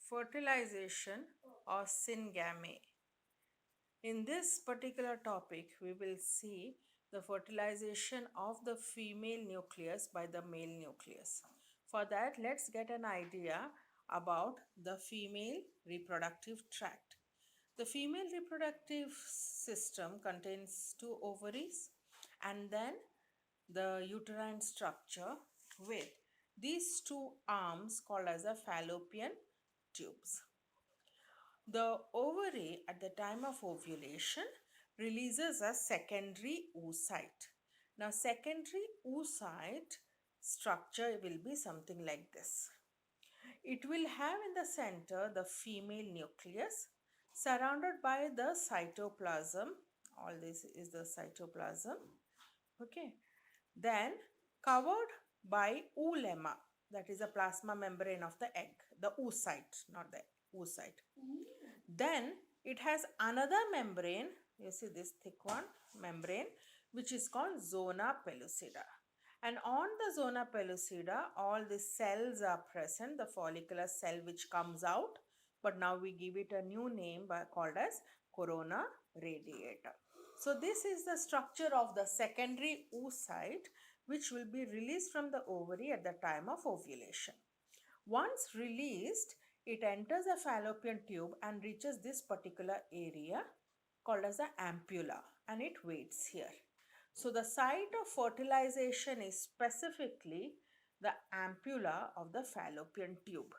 Fertilization or syngamy. In this particular topic, we will see the fertilization of the female nucleus by the male nucleus. For that, let's get an idea about the female reproductive tract. The female reproductive system contains two ovaries and then the uterine structure with these two arms called as the fallopian tubes. The ovary at the time of ovulation releases a secondary oocyte. Now, secondary oocyte structure will be something like this. It will have in the center the female nucleus surrounded by the cytoplasm. All this is the cytoplasm. Okay. Then covered by oolemma, that is a plasma membrane of the egg, the oocyte, not the oocyte. Then it has another membrane, you see this thick one, membrane, which is called zona pellucida. And on the zona pellucida, all the cells are present, the follicular cell which comes out, but now we give it a new name called as corona radiata. So this is the structure of the secondary oocyte which will be released from the ovary at the time of ovulation. Once released, it enters a fallopian tube and reaches this particular area called as the ampulla, and it waits here. So the site of fertilization is specifically the ampulla of the fallopian tube.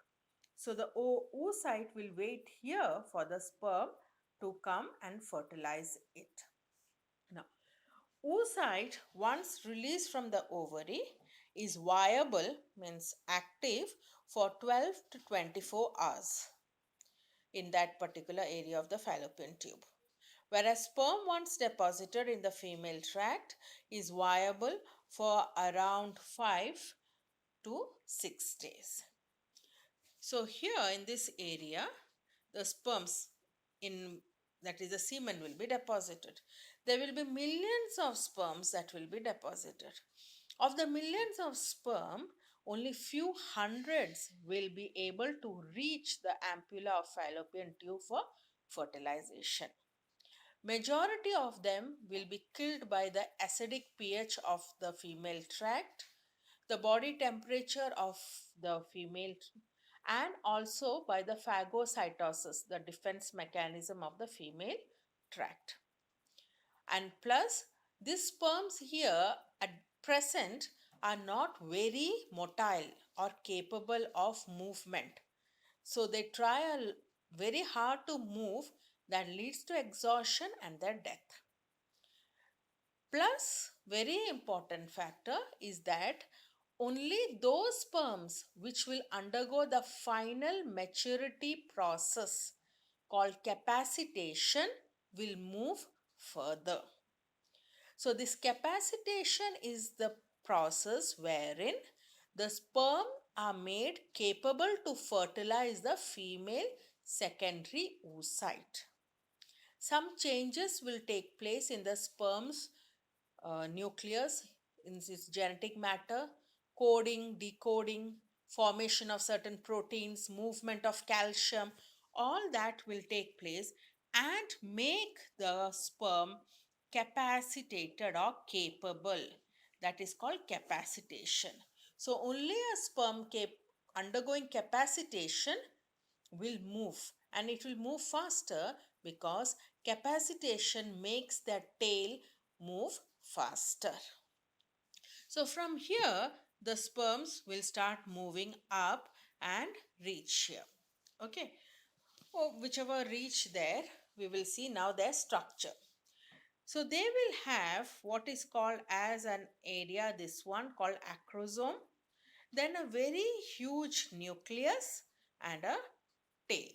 So the oocyte will wait here for the sperm to come and fertilize it. Now, oocyte, once released from the ovary, is viable, means active, for 12 to 24 hours in that particular area of the fallopian tube. Whereas sperm once deposited in the female tract is viable for around 5 to 6 days. So here in this area, the sperms in that is the semen will be deposited. There will be millions of sperms that will be deposited. Of the millions of sperm, only few hundreds will be able to reach the ampulla of fallopian tube for fertilization. Majority of them will be killed by the acidic pH of the female tract, the body temperature of the female, and also by the phagocytosis, the defense mechanism of the female tract. And plus, these sperms here at present are not very motile or capable of movement. So they try very hard to move, that leads to exhaustion and their death. Plus, very important factor is that only those sperms which will undergo the final maturity process called capacitation will move further. So this capacitation is the process wherein the sperm are made capable to fertilize the female secondary oocyte. Some changes will take place in the sperm's nucleus, in its genetic matter, coding, decoding, formation of certain proteins, movement of calcium, all that will take place and make the sperm capacitated or capable. That is called capacitation. So only a sperm undergoing capacitation will move, and it will move faster because capacitation makes the tail move faster. So from here, the sperms will start moving up and reach here. Okay. Oh, whichever reach there, we will see now their structure. So they will have what is called as an area, this one called acrosome, then a very huge nucleus and a tail.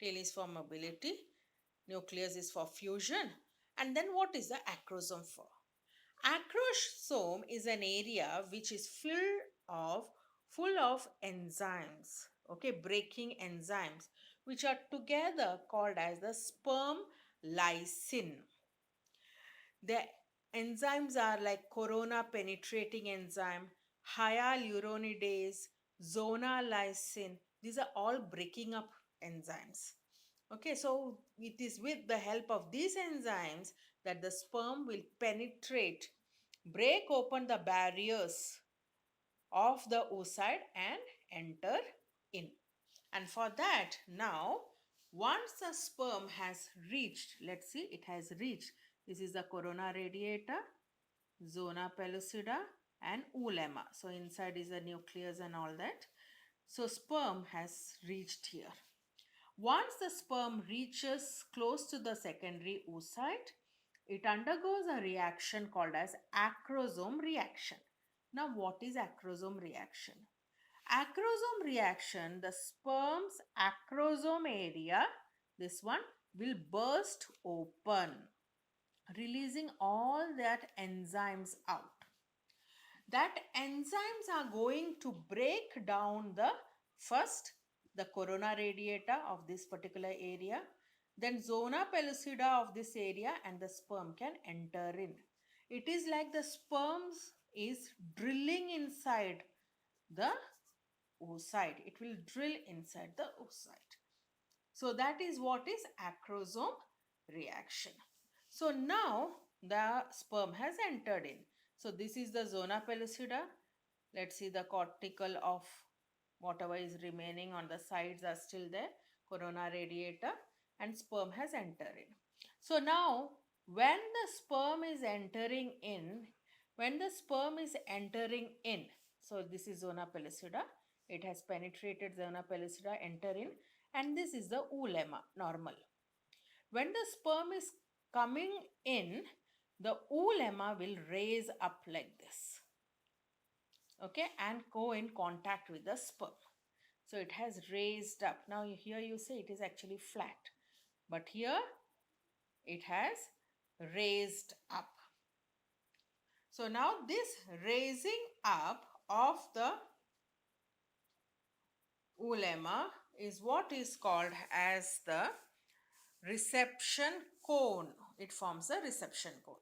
Tail is for mobility, nucleus is for fusion, and then what is the acrosome for? Acrosome is an area which is full of enzymes, okay, breaking enzymes, which are together called as the sperm lysine. The enzymes are like corona penetrating enzyme, hyaluronidase, zona lysine, These are all breaking up enzymes. Okay, so it is with the help of these enzymes that the sperm will penetrate, break open the barriers of the oocyte and enter in. And for that, now, once the sperm has reached, let's see, it has reached. This is the corona radiata, zona pellucida, and oolemma. So inside is the nucleus and all that. So sperm has reached here. Once the sperm reaches close to the secondary oocyte, it undergoes a reaction called as acrosome reaction. Now, what is acrosome reaction? Acrosome reaction, the sperm's acrosome area, this one, will burst open, releasing all that enzymes out. That enzymes are going to break down the first, the corona radiata of this particular area, then zona pellucida of this area, and the sperm can enter in. It is like the sperms is drilling inside the oocyte. It will drill inside the oocyte. So that is what is acrosome reaction. So now the sperm has entered in. So this is the zona pellucida. Let's see the cortical of whatever is remaining on the sides are still there. Corona radiata, and sperm has entered in. So now when the sperm is entering in, so this is zona pellucida. It has penetrated zona pellucida, enter in, and this is the oolemma, normal. When the sperm is coming in, the oolemma will raise up like this, okay, and go in contact with the sperm. So it has raised up. Now here you say it is actually flat, but here it has raised up. So now this raising up of the oolemma is what is called as the reception cone. It forms a reception cone.